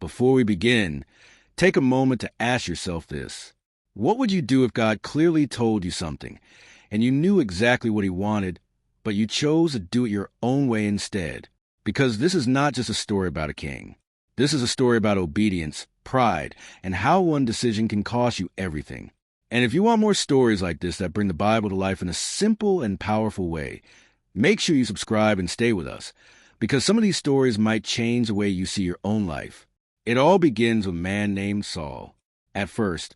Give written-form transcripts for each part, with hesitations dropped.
before we begin, take a moment to ask yourself this. What would you do if God clearly told you something, and you knew exactly what he wanted, but you chose to do it your own way instead? Because this is not just a story about a king. This is a story about obedience, pride, and how one decision can cost you everything. And if you want more stories like this that bring the Bible to life in a simple and powerful way, make sure you subscribe and stay with us, because some of these stories might change the way you see your own life. It all begins with a man named Saul. At first,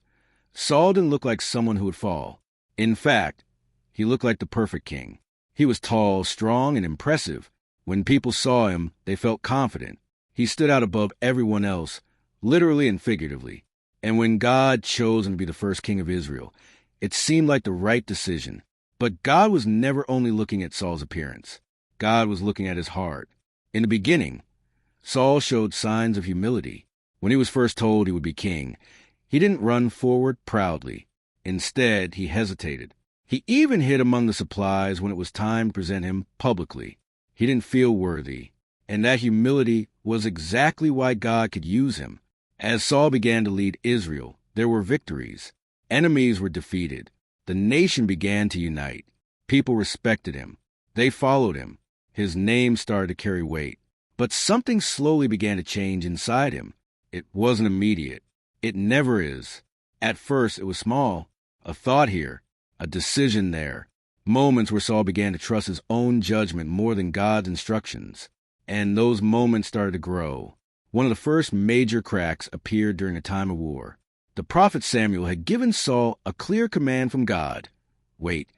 Saul didn't look like someone who would fall. In fact, he looked like the perfect king. He was tall, strong, and impressive. When people saw him, they felt confident. He stood out above everyone else, literally and figuratively. And when God chose him to be the first king of Israel, it seemed like the right decision. But God was never only looking at Saul's appearance. God was looking at his heart. In the beginning, Saul showed signs of humility. When he was first told he would be king, he didn't run forward proudly. Instead, he hesitated. He even hid among the supplies when it was time to present him publicly. He didn't feel worthy, and that humility was exactly why God could use him. As Saul began to lead Israel, there were victories. Enemies were defeated. The nation began to unite. People respected him. They followed him. His name started to carry weight. But something slowly began to change inside him. It wasn't immediate. It never is. At first, it was small. A thought here, a decision there. Moments where Saul began to trust his own judgment more than God's instructions. And those moments started to grow. One of the first major cracks appeared during a time of war. The prophet Samuel had given Saul a clear command from God. Wait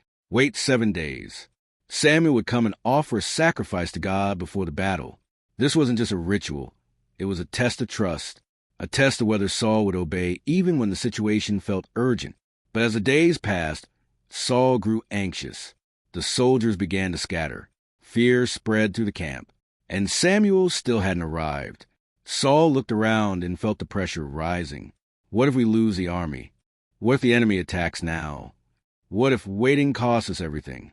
7 days. Samuel would come and offer a sacrifice to God before the battle. This wasn't just a ritual. It was a test of trust, a test of whether Saul would obey even when the situation felt urgent. But as the days passed, Saul grew anxious. The soldiers began to scatter. Fear spread through the camp. And Samuel still hadn't arrived. Saul looked around and felt the pressure rising. What if we lose the army? What if the enemy attacks now? What if waiting costs us everything?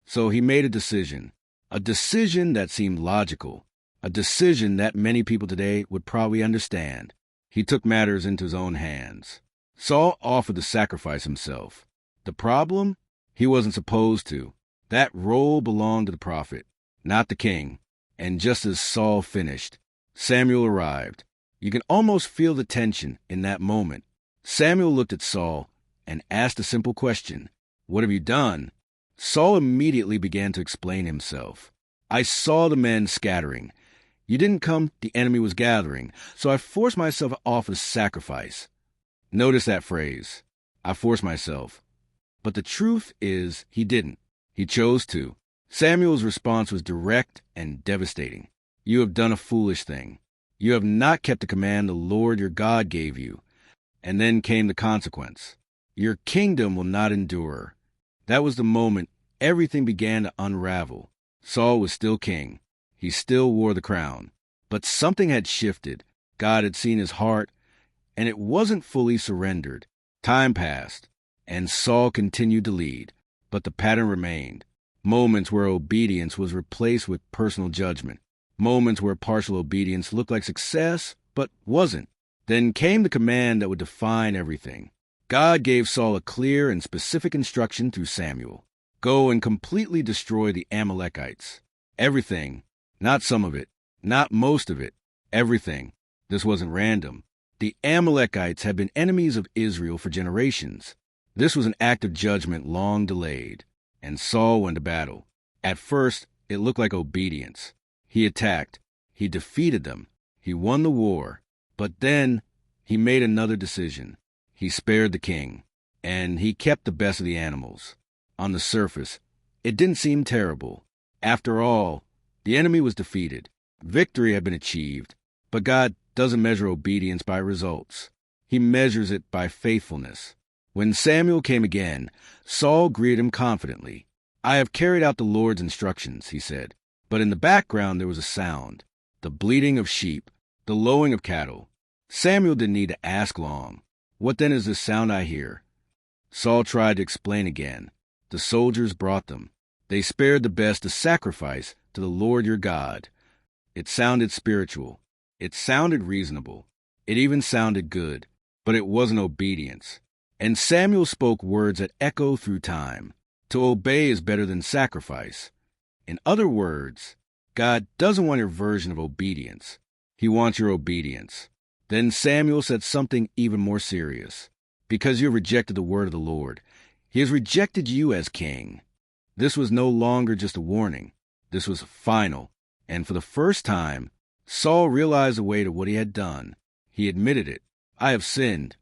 So he made a decision that seemed logical, a decision that many people today would probably understand. He took matters into his own hands. Saul offered to sacrifice himself. The problem? He wasn't supposed to. That role belonged to the prophet, not the king. And just as Saul finished, Samuel arrived. You can almost feel the tension in that moment. Samuel looked at Saul and asked a simple question. What have you done? Saul immediately began to explain himself. I saw the men scattering. You didn't come, the enemy was gathering, so I forced myself to offer sacrifice. Notice that phrase. I forced myself. But the truth is, he didn't. He chose to. Samuel's response was direct and devastating. You have done a foolish thing. You have not kept the command the Lord your God gave you. And then came the consequence. Your kingdom will not endure. That was the moment everything began to unravel. Saul was still king. He still wore the crown. But something had shifted. God had seen his heart, and it wasn't fully surrendered. Time passed, and Saul continued to lead. But the pattern remained. Moments where obedience was replaced with personal judgment. Moments where partial obedience looked like success, but wasn't. Then came the command that would define everything. God gave Saul a clear and specific instruction through Samuel. Go and completely destroy the Amalekites. Everything. Not some of it. Not most of it. Everything. This wasn't random. The Amalekites had been enemies of Israel for generations. This was an act of judgment long delayed. And Saul went to battle. At first, it looked like obedience. He attacked. He defeated them. He won the war. But then, he made another decision. He spared the king. And he kept the best of the animals. On the surface, it didn't seem terrible. After all, the enemy was defeated. Victory had been achieved. But God doesn't measure obedience by results. He measures it by faithfulness. When Samuel came again, Saul greeted him confidently. I have carried out the Lord's instructions, he said. But in the background there was a sound. The bleating of sheep. The lowing of cattle. Samuel didn't need to ask long. What then is this sound I hear? Saul tried to explain again. The soldiers brought them. They spared the best to sacrifice to the Lord your God. It sounded spiritual. It sounded reasonable. It even sounded good, but it wasn't obedience. And Samuel spoke words that echo through time. To obey is better than sacrifice. In other words, God doesn't want your version of obedience. He wants your obedience. Then Samuel said something even more serious. Because you have rejected the word of the Lord, he has rejected you as king. This was no longer just a warning. This was final. And for the first time, Saul realized the weight of what he had done. He admitted it. I have sinned.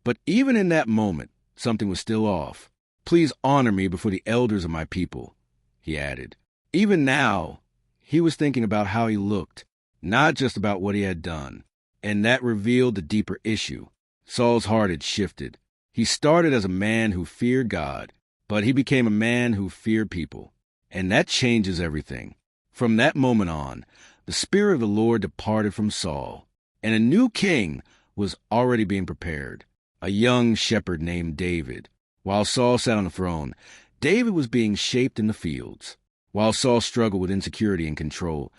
But even in that moment, something was still off. Please honor me before the elders of my people, he added. Even now, he was thinking about how he looked, not just about what he had done. And that revealed the deeper issue. Saul's heart had shifted. He started as a man who feared God, but he became a man who feared people. And that changes everything. From that moment on, the Spirit of the Lord departed from Saul, and a new king was already being prepared, a young shepherd named David. While Saul sat on the throne, David was being shaped in the fields. While Saul struggled with insecurity and control,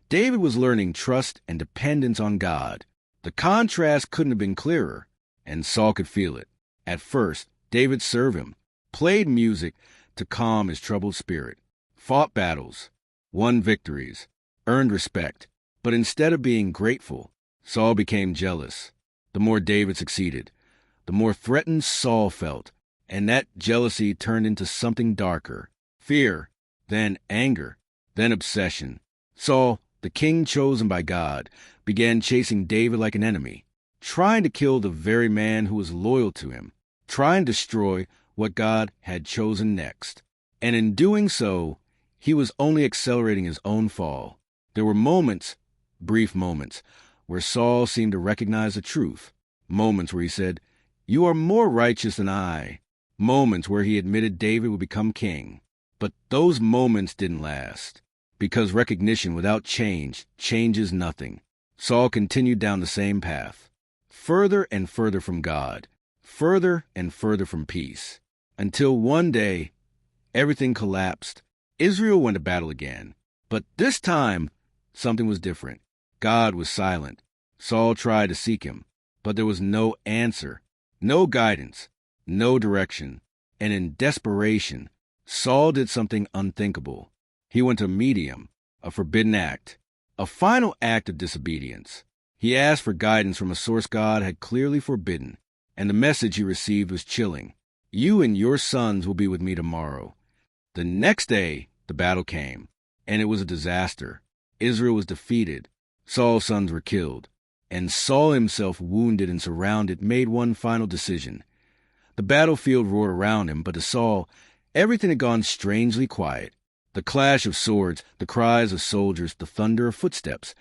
David was learning trust and dependence on God. The contrast couldn't have been clearer, and Saul could feel it. At first, David served him, played music to calm his troubled spirit, fought battles, won victories, earned respect. But instead of being grateful, Saul became jealous. The more David succeeded, the more threatened Saul felt, and that jealousy turned into something darker. Fear, then anger, then obsession. Saul, the king chosen by God, began chasing David like an enemy, trying to kill the very man who was loyal to him, trying to destroy what God had chosen next. And in doing so, he was only accelerating his own fall. There were moments, brief moments, where Saul seemed to recognize the truth. Moments where he said, "You are more righteous than I." Moments where he admitted David would become king. But those moments didn't last, because recognition without change changes nothing. Saul continued down the same path, further and further from God, further and further from peace, until one day, everything collapsed. Israel went to battle again, but this time, something was different. God was silent. Saul tried to seek him, but there was no answer, no guidance, no direction. And in desperation, Saul did something unthinkable. He went to meet him, a forbidden act, a final act of disobedience. He asked for guidance from a source God had clearly forbidden, and the message he received was chilling. You and your sons will be with me tomorrow. The next day, the battle came, and it was a disaster. Israel was defeated. Saul's sons were killed, and Saul himself, wounded and surrounded, made one final decision. The battlefield roared around him, but to Saul, everything had gone strangely quiet. The clash of swords, the cries of soldiers, the thunder of footsteps,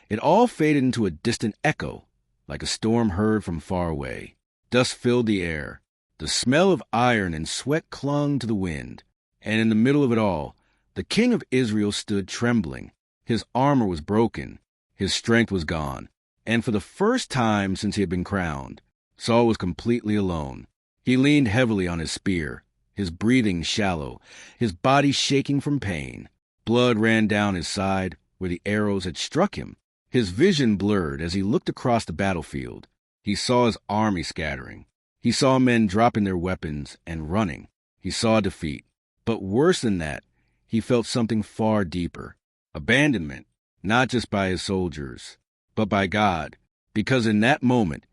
it all faded into a distant echo, like a storm heard from far away. Dust filled the air. The smell of iron and sweat clung to the wind. And in the middle of it all, the king of Israel stood trembling. His armor was broken. His strength was gone. And for the first time since he had been crowned, Saul was completely alone. He leaned heavily on his spear, his breathing shallow, his body shaking from pain. Blood ran down his side where the arrows had struck him. His vision blurred as he looked across the battlefield. He saw his army scattering. He saw men dropping their weapons and running. He saw defeat. But worse than that, he felt something far deeper. Abandonment, not just by his soldiers, but by God. Because in that moment,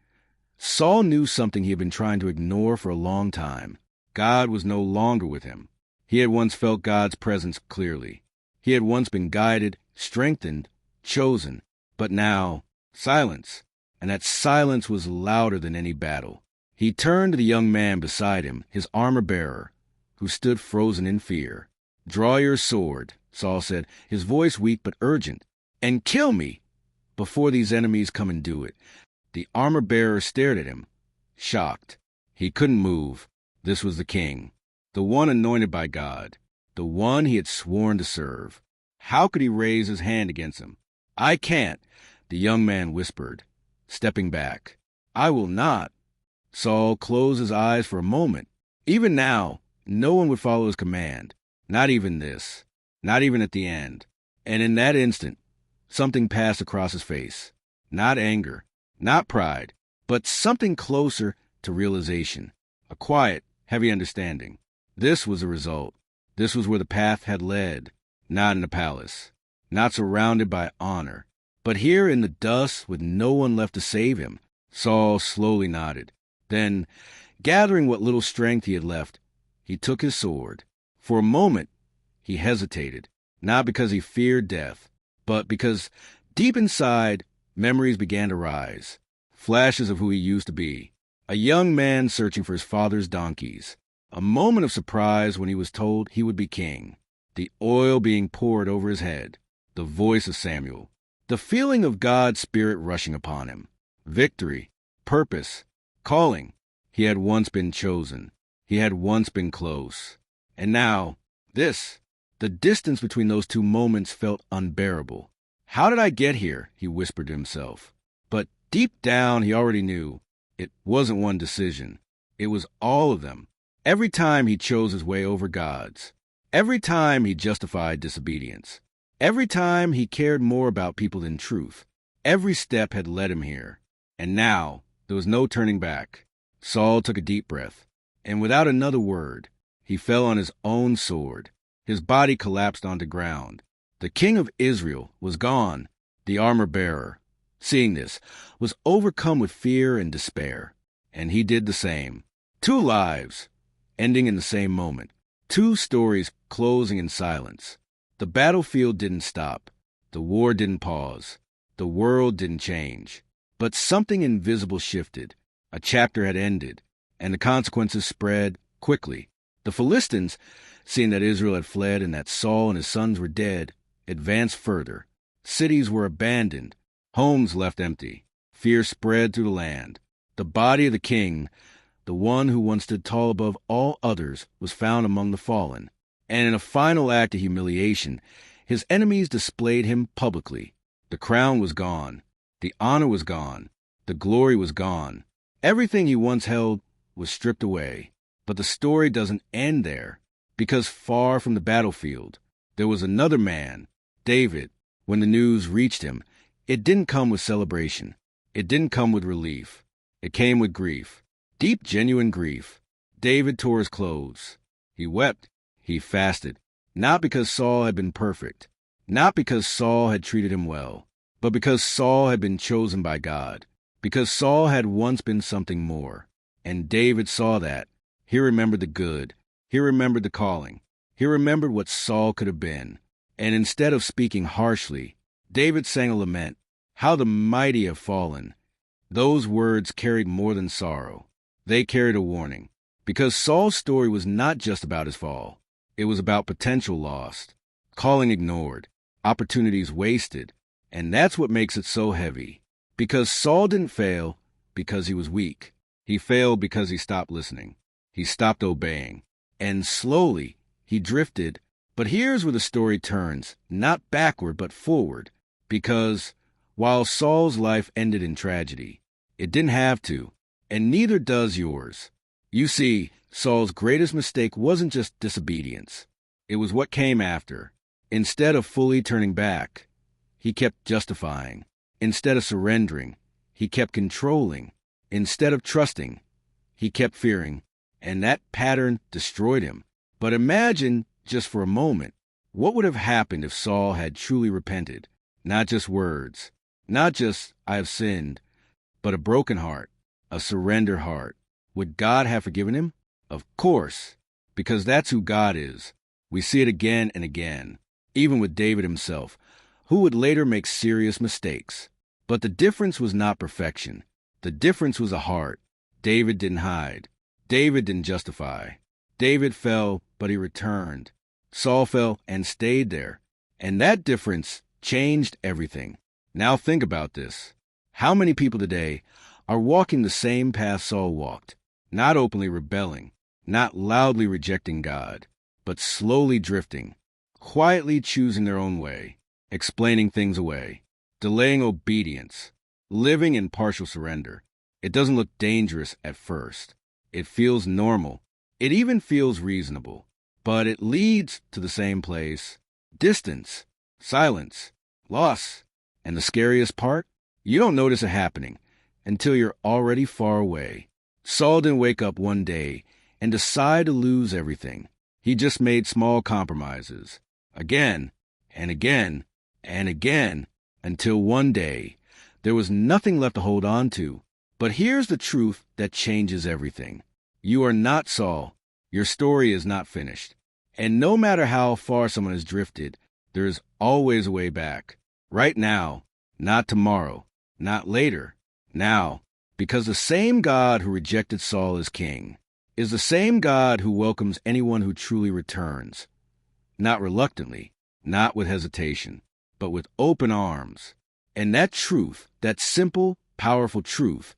Saul knew something he had been trying to ignore for a long time. God was no longer with him. He had once felt God's presence clearly. He had once been guided, strengthened, chosen. But now, silence. And that silence was louder than any battle. He turned to the young man beside him, his armor-bearer, who stood frozen in fear. "Draw your sword," Saul said, his voice weak but urgent, "and kill me before these enemies come and do it." The armor-bearer stared at him, shocked. He couldn't move. This was the king, the one anointed by God, the one he had sworn to serve. How could he raise his hand against him? "I can't," the young man whispered, stepping back. "I will not." Saul closed his eyes for a moment. Even now, no one would follow his command. Not even this. Not even at the end. And in that instant, something passed across his face. Not anger. Not pride, but something closer to realization. A quiet, heavy understanding. This was the result. This was where the path had led. Not in a palace. Not surrounded by honor. But here in the dust with no one left to save him. Saul slowly nodded. Then, gathering what little strength he had left, he took his sword. For a moment, he hesitated, not because he feared death, but because deep inside, memories began to rise. Flashes of who he used to be. A young man searching for his father's donkeys. A moment of surprise when he was told he would be king. The oil being poured over his head. The voice of Samuel. The feeling of God's Spirit rushing upon him. Victory. Purpose. Calling. He had once been chosen. He had once been close. And now, this. The distance between those two moments felt unbearable. How did I get here? He whispered to himself. But deep down, he already knew. It wasn't one decision. It was all of them. Every time he chose his way over God's. Every time he justified disobedience. Every time he cared more about people than truth. Every step had led him here. And now, there was no turning back. Saul took a deep breath, and without another word, he fell on his own sword. His body collapsed onto ground. The king of Israel was gone. The armor-bearer, seeing this, was overcome with fear and despair. And he did the same. 2 lives, ending in the same moment. 2 stories closing in silence. The battlefield didn't stop. The war didn't pause. The world didn't change. But something invisible shifted. A chapter had ended, and the consequences spread quickly. The Philistines, seeing that Israel had fled and that Saul and his sons were dead, advanced further. Cities were abandoned. Homes left empty. Fear spread through the land. The body of the king, the one who once stood tall above all others, was found among the fallen. And in a final act of humiliation, his enemies displayed him publicly. The crown was gone. The honor was gone. The glory was gone. Everything he once held was stripped away. But the story doesn't end there, because far from the battlefield, there was another man, David. When the news reached him, it didn't come with celebration. It didn't come with relief. It came with grief. Deep, genuine grief. David tore his clothes. He wept. He fasted. Not because Saul had been perfect. Not because Saul had treated him well. But because Saul had been chosen by God. Because Saul had once been something more. And David saw that. He remembered the good. He remembered the calling. He remembered what Saul could have been. And instead of speaking harshly, David sang a lament. How the mighty have fallen. Those words carried more than sorrow. They carried a warning. Because Saul's story was not just about his fall. It was about potential lost, calling ignored, opportunities wasted. And that's what makes it so heavy. Because Saul didn't fail because he was weak. He failed because he stopped listening. He stopped obeying. And slowly, he drifted. But here's where the story turns, not backward but forward. Because while Saul's life ended in tragedy, it didn't have to, and neither does yours. You see, Saul's greatest mistake wasn't just disobedience. It was what came after. Instead of fully turning back, he kept justifying. Instead of surrendering, he kept controlling. Instead of trusting, he kept fearing. And that pattern destroyed him. But imagine, just for a moment, what would have happened if Saul had truly repented? Not just words, not just, I have sinned, but a broken heart, a surrendered heart. Would God have forgiven him? Of course, because that's who God is. We see it again and again, even with David himself, who would later make serious mistakes. But the difference was not perfection. The difference was a heart. David didn't hide. David didn't justify. David fell, but he returned. Saul fell and stayed there. And that difference changed everything. Now think about this. How many people today are walking the same path Saul walked, not openly rebelling, not loudly rejecting God, but slowly drifting, quietly choosing their own way, explaining things away, delaying obedience, living in partial surrender? It doesn't look dangerous at first. It feels normal. It even feels reasonable. But it leads to the same place. Distance, silence, loss. And the scariest part? You don't notice it happening. until you're already far away. Saul didn't wake up one day and decide to lose everything. He just made small compromises, again and again and again, until one day there was nothing left to hold on to. But here's the truth that changes everything. You are not Saul. Your story is not finished. And no matter how far someone has drifted, there is always a way back. Right now, not tomorrow, not later, now. Because the same God who rejected Saul as king is the same God who welcomes anyone who truly returns. Not reluctantly, not with hesitation, but with open arms. And that truth, that simple, powerful truth,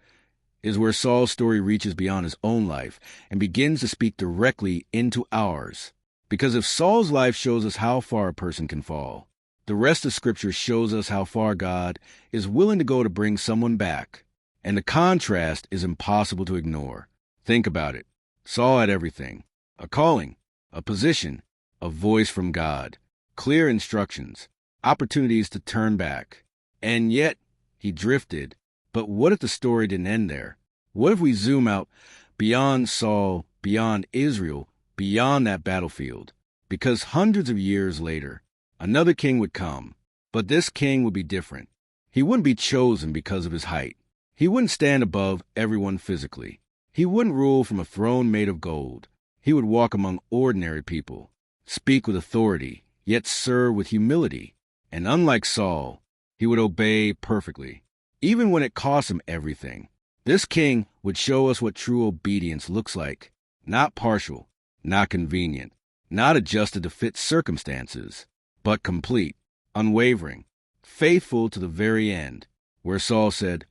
is where Saul's story reaches beyond his own life and begins to speak directly into ours. Because if Saul's life shows us how far a person can fall, the rest of Scripture shows us how far God is willing to go to bring someone back. And the contrast is impossible to ignore. Think about it. Saul had everything: a calling, a position, a voice from God, clear instructions, opportunities to turn back. And yet, he drifted. But what if the story didn't end there? What if we zoom out beyond Saul, beyond Israel, beyond that battlefield? Because hundreds of years later, another king would come. But this king would be different. He wouldn't be chosen because of his height. He wouldn't stand above everyone physically. He wouldn't rule from a throne made of gold. He would walk among ordinary people, speak with authority, yet serve with humility. And unlike Saul, he would obey perfectly, even when it cost him everything. This king would show us what true obedience looks like. Not partial, not convenient, not adjusted to fit circumstances, but complete, unwavering, faithful to the very end. Where Saul said,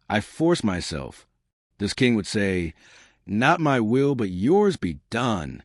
"I force myself," this king would say, "Not my will, but yours be done."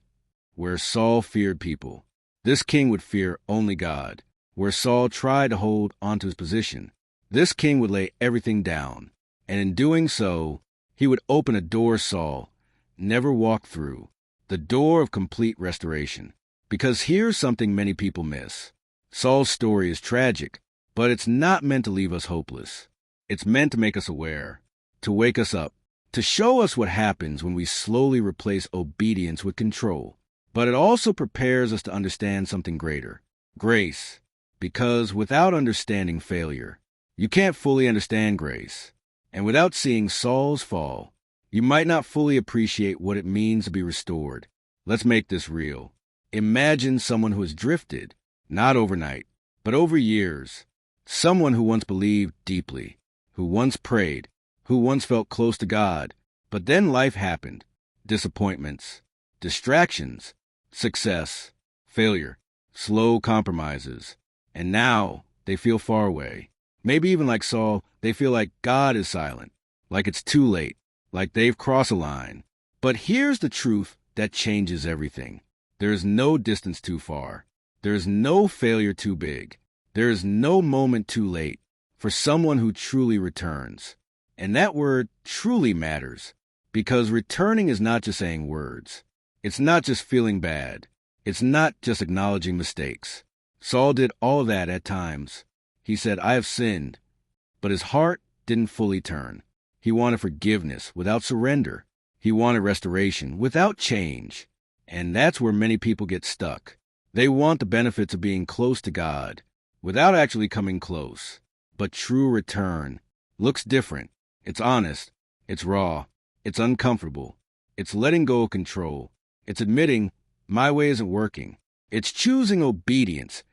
Where Saul feared people, this king would fear only God. Where Saul tried to hold onto his position, this king would lay everything down. And in doing so, he would open a door Saul never walked through, the door of complete restoration. Because here's something many people miss. Saul's story is tragic, but it's not meant to leave us hopeless. It's meant to make us aware, to wake us up, to show us what happens when we slowly replace obedience with control. But it also prepares us to understand something greater: grace. Because without understanding failure, you can't fully understand grace. And without seeing Saul's fall, you might not fully appreciate what it means to be restored. Let's make this real. Imagine someone who has drifted, not overnight, but over years. Someone who once believed deeply, who once prayed, who once felt close to God. But then life happened. Disappointments, distractions, success, failure, slow compromises. And now they feel far away. Maybe even like Saul, they feel like God is silent, like it's too late, like they've crossed a line. But here's the truth that changes everything. There is no distance too far. There is no failure too big. There is no moment too late for someone who truly returns. And that word truly matters, because returning is not just saying words. It's not just feeling bad. It's not just acknowledging mistakes. Saul did all of that at times. He said, "I have sinned," but his heart didn't fully turn. He wanted forgiveness without surrender. He wanted restoration without change. And that's where many people get stuck. They want the benefits of being close to God without actually coming close. But true return looks different. It's honest. It's raw. It's uncomfortable. It's letting go of control. It's admitting, my way isn't working. It's choosing obedience,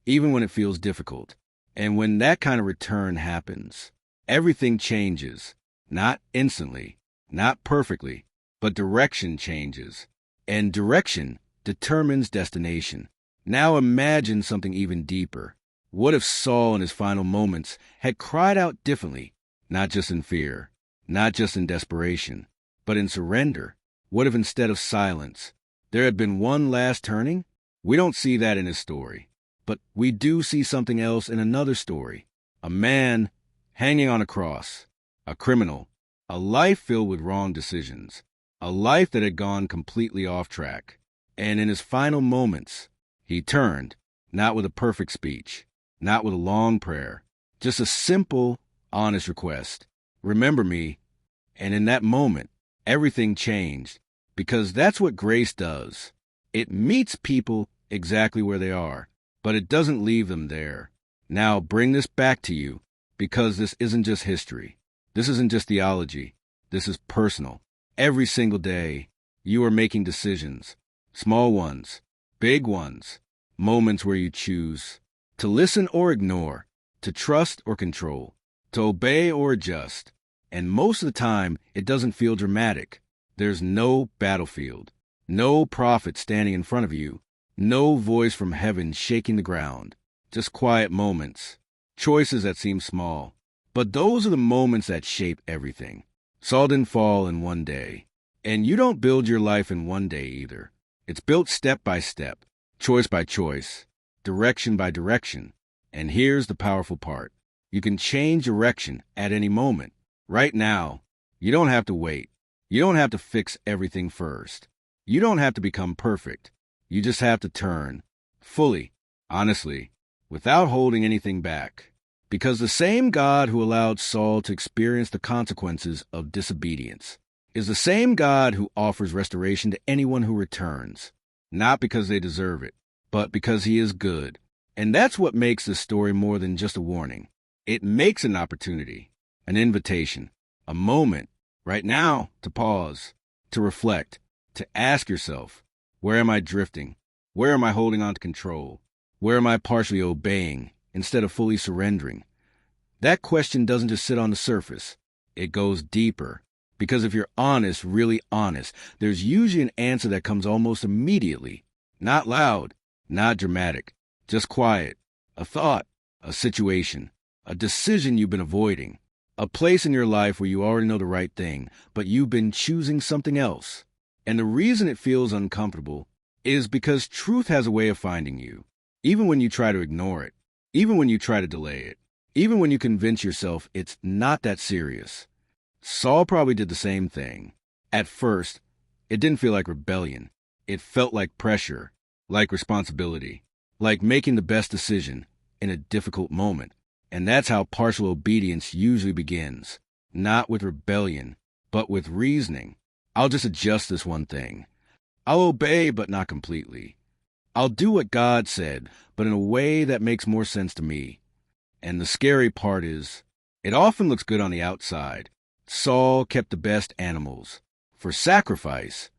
even when it feels difficult. And when that kind of return happens, everything changes. Not instantly, not perfectly, but direction changes. And direction determines destination. Now imagine something even deeper. What if Saul in his final moments had cried out differently, not just in fear, not just in desperation, but in surrender? What if instead of silence, there had been one last turning? We don't see that in his story, but we do see something else in another story. A man hanging on a cross, a criminal, a life filled with wrong decisions, a life that had gone completely off track. And in his final moments, he turned, not with a perfect speech, not with a long prayer, just a simple, honest request. remember me. And in that moment, everything changed, because that's what grace does. It meets people exactly where they are, but it doesn't leave them there. Now bring this back to you, because this isn't just history. This isn't just theology. This is personal. Every single day, you are making decisions, small ones, big ones, moments where you choose to listen or ignore, to trust or control, to obey or adjust. And most of the time, it doesn't feel dramatic. There's no battlefield, no prophet standing in front of you, no voice from heaven shaking the ground, just quiet moments, choices that seem small. But those are the moments that shape everything. Saul didn't fall in one day. And you don't build your life in one day either. It's built step by step, choice by choice, direction by direction. And here's the powerful part. You can change direction at any moment. Right now, you don't have to wait. You don't have to fix everything first. You don't have to become perfect. You just have to turn, fully, honestly, without holding anything back. Because the same God who allowed Saul to experience the consequences of disobedience is the same God who offers restoration to anyone who returns, not because they deserve it, but because he is good. And that's what makes this story more than just a warning. It makes an opportunity, an invitation, a moment, right now, to pause, to reflect, to ask yourself, where am I drifting? Where am I holding on to control? Where am I partially obeying instead of fully surrendering? That question doesn't just sit on the surface. It goes deeper. Because if you're honest, really honest, there's usually an answer that comes almost immediately. Not loud, not dramatic, just quiet. A thought, a situation, a decision you've been avoiding, a place in your life where you already know the right thing, but you've been choosing something else. And the reason it feels uncomfortable is because truth has a way of finding you, even when you try to ignore it, even when you try to delay it, even when you convince yourself it's not that serious. Saul probably did the same thing. At first, it didn't feel like rebellion. It felt like pressure, like responsibility, like making the best decision in a difficult moment. And that's how partial obedience usually begins. Not with rebellion, but with reasoning. I'll just adjust this one thing. I'll obey, but not completely. I'll do what God said, but in a way that makes more sense to me. And the scary part is, it often looks good on the outside. Saul kept the best animals. For sacrifice,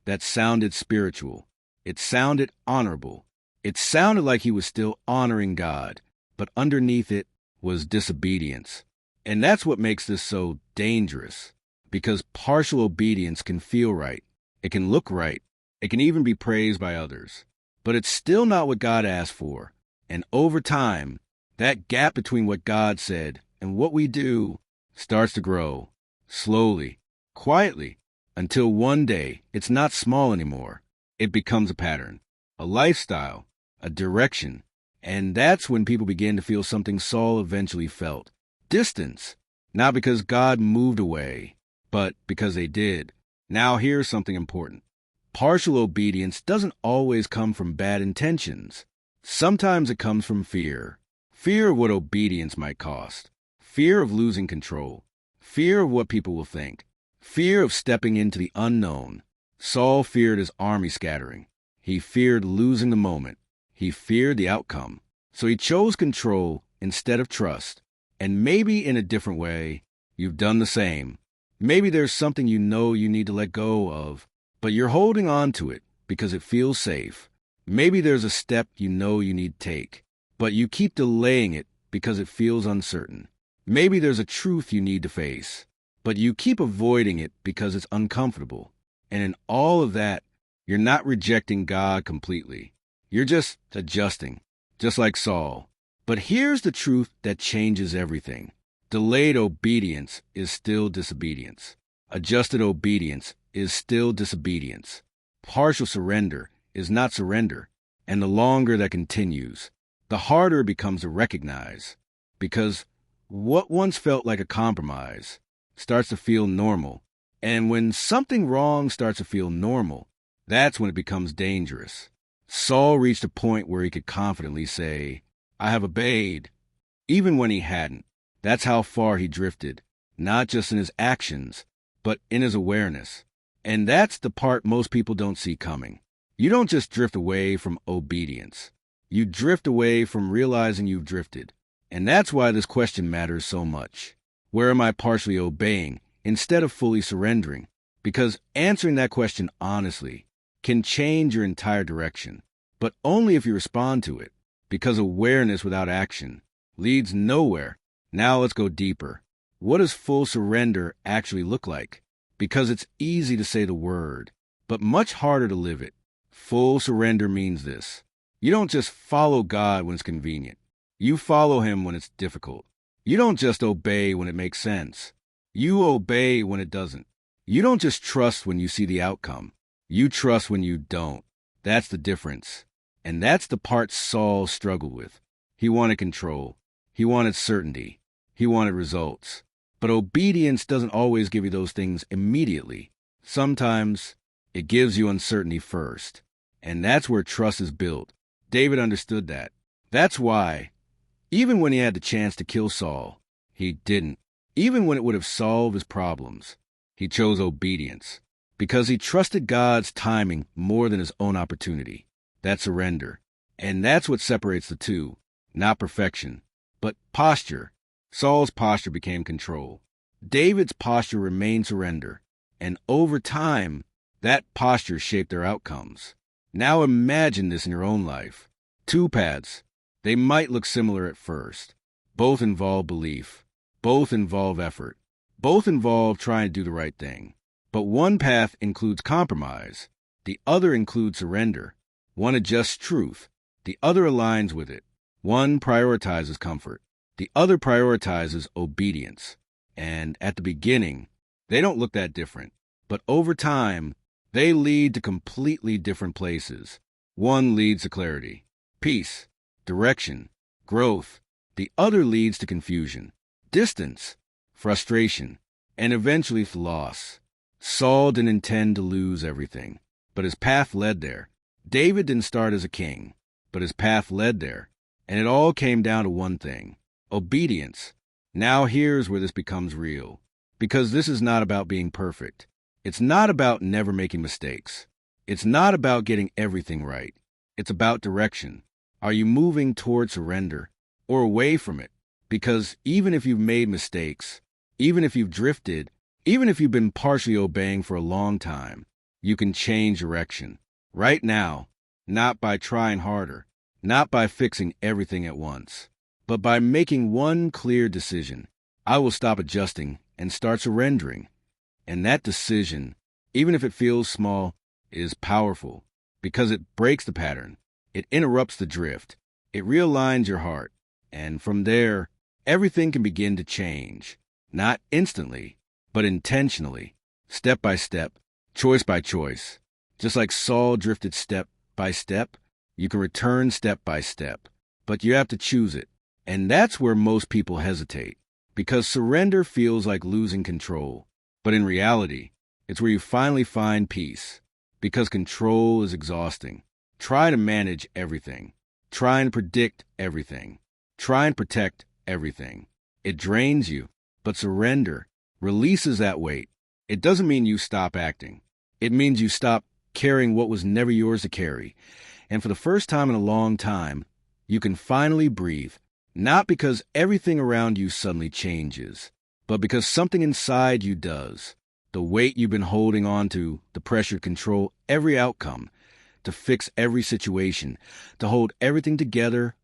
that sounded spiritual. It sounded honorable. It sounded like he was still honoring God. But underneath it was disobedience. And that's what makes this so dangerous. Because partial obedience can feel right. It can look right. It can even be praised by others. But it's still not what God asked for. And over time, that gap between what God said and what we do starts to grow. Slowly, quietly, until one day it's not small anymore. It becomes a pattern, a lifestyle, a direction. And that's when people begin to feel something Saul eventually felt. Distance. Not because God moved away, but because they did. Now here's something important. Partial obedience doesn't always come from bad intentions. Sometimes it comes from fear. Fear of what obedience might cost. Fear of losing control. Fear of what people will think. Fear of stepping into the unknown. Saul feared his army scattering. He feared losing the moment. He feared the outcome. So he chose control instead of trust. And maybe in a different way, you've done the same. Maybe there's something you know you need to let go of, but you're holding on to it because it feels safe. Maybe there's a step you know you need to take, but you keep delaying it because it feels uncertain. Maybe there's a truth you need to face, but you keep avoiding it because it's uncomfortable. And in all of that, you're not rejecting God completely. You're just adjusting, just like Saul. But here's the truth that changes everything. Delayed obedience is still disobedience. Adjusted obedience is still disobedience. Partial surrender is not surrender. And the longer that continues, the harder it becomes to recognize. Because what once felt like a compromise starts to feel normal. And when something wrong starts to feel normal, that's when it becomes dangerous. Saul reached a point where he could confidently say, I have obeyed, even when he hadn't. That's how far he drifted. not just in his actions, but in his awareness. And that's the part most people don't see coming. You don't just drift away from obedience. You drift away from realizing you've drifted. And that's why this question matters so much. Where am I partially obeying instead of fully surrendering? Because answering that question honestly can change your entire direction, but only if you respond to it. Because awareness without action leads nowhere. Now let's go deeper. What does full surrender actually look like? Because it's easy to say the word, but much harder to live it. Full surrender means this. You don't just follow God when it's convenient. You follow him when it's difficult. You don't just obey when it makes sense. You obey when it doesn't. You don't just trust when you see the outcome. You trust when you don't. That's the difference. And that's the part Saul struggled with. He wanted control. He wanted certainty. He wanted results. But obedience doesn't always give you those things immediately. Sometimes it gives you uncertainty first. And that's where trust is built. David understood that. That's why, even when he had the chance to kill Saul, he didn't. Even when it would have solved his problems, he chose obedience. Because he trusted God's timing more than his own opportunity. That's surrender. And that's what separates the two. Not perfection, but posture. Saul's posture became control. David's posture remained surrender. And over time, that posture shaped their outcomes. Now imagine this in your own life. Two paths. They might look similar at first. Both involve belief. Both involve effort. Both involve trying to do the right thing. But one path includes compromise. The other includes surrender. One adjusts truth. The other aligns with it. One prioritizes comfort. The other prioritizes obedience. And at the beginning, they don't look that different. But over time, they lead to completely different places. One leads to clarity, peace, direction, growth. The other leads to confusion, distance, frustration, and eventually loss. Saul didn't intend to lose everything, but his path led there. David didn't start as a king, but his path led there. And it all came down to one thing: obedience. Now here's where this becomes real. Because this is not about being perfect. It's not about never making mistakes. It's not about getting everything right. It's about direction. Are you moving toward surrender or away from it? Because even if you've made mistakes, even if you've drifted, even if you've been partially obeying for a long time, you can change direction. Right now, not by trying harder, not by fixing everything at once, but by making one clear decision. I will stop adjusting and start surrendering. And that decision, even if it feels small, is powerful because it breaks the pattern. It interrupts the drift. It realigns your heart. And from there, everything can begin to change. Not instantly, but intentionally, step by step, choice by choice. Just like Saul drifted step by step, you can return step by step. But you have to choose it. And that's where most people hesitate. Because surrender feels like losing control. But in reality, it's where you finally find peace. Because control is exhausting. Try to manage everything. Try and predict everything. Try and protect everything. It drains you. But surrender releases that weight. It doesn't mean you stop acting. It means you stop carrying what was never yours to carry. And for the first time in a long time, you can finally breathe. Not because everything around you suddenly changes, but because something inside you does. The weight you've been holding on to, the pressure to control every outcome, to fix every situation, to hold everything together,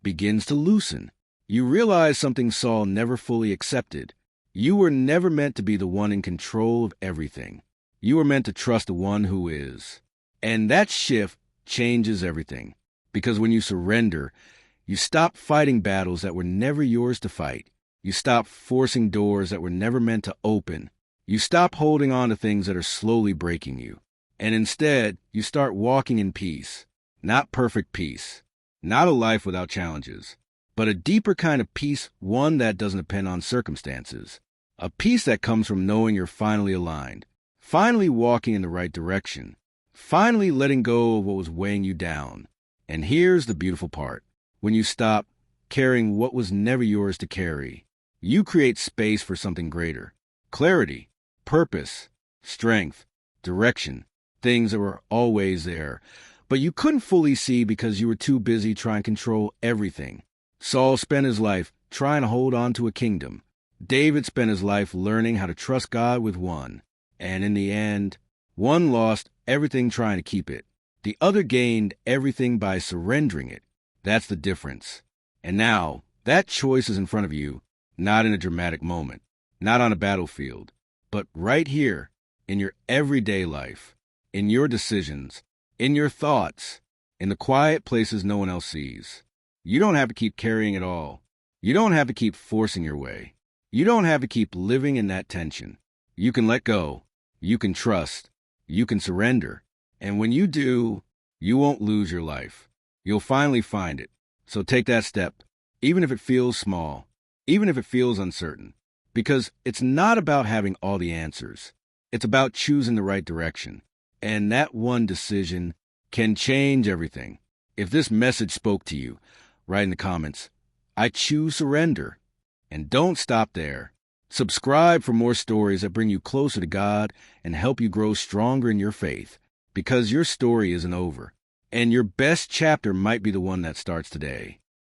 begins to loosen. You realize something Saul never fully accepted. You were never meant to be the one in control of everything. You were meant to trust the one who is. And that shift changes everything. Because when you surrender, you stop fighting battles that were never yours to fight. You stop forcing doors that were never meant to open. You stop holding on to things that are slowly breaking you. And instead, you start walking in peace. Not perfect peace. Not a life without challenges. But a deeper kind of peace, one that doesn't depend on circumstances. A peace that comes from knowing you're finally aligned. Finally walking in the right direction. Finally letting go of what was weighing you down. And here's the beautiful part. When you stop carrying what was never yours to carry, you create space for something greater. Clarity, purpose, strength, direction, things that were always there, but you couldn't fully see because you were too busy trying to control everything. Saul spent his life trying to hold on to a kingdom. David spent his life learning how to trust God with one. And in the end, one lost everything trying to keep it. The other gained everything by surrendering it. That's the difference. And now, that choice is in front of you, not in a dramatic moment, not on a battlefield, but right here, in your everyday life, in your decisions, in your thoughts, in the quiet places no one else sees. You don't have to keep carrying it all. You don't have to keep forcing your way. You don't have to keep living in that tension. You can let go. You can trust. You can surrender. And when you do, you won't lose your life. You'll finally find it. So take that step, even if it feels small, even if it feels uncertain, because it's not about having all the answers. It's about choosing the right direction. And that one decision can change everything. If this message spoke to you, write in the comments, I choose surrender. And don't stop there. Subscribe for more stories that bring you closer to God and help you grow stronger in your faith, because your story isn't over, and your best chapter might be the one that starts today.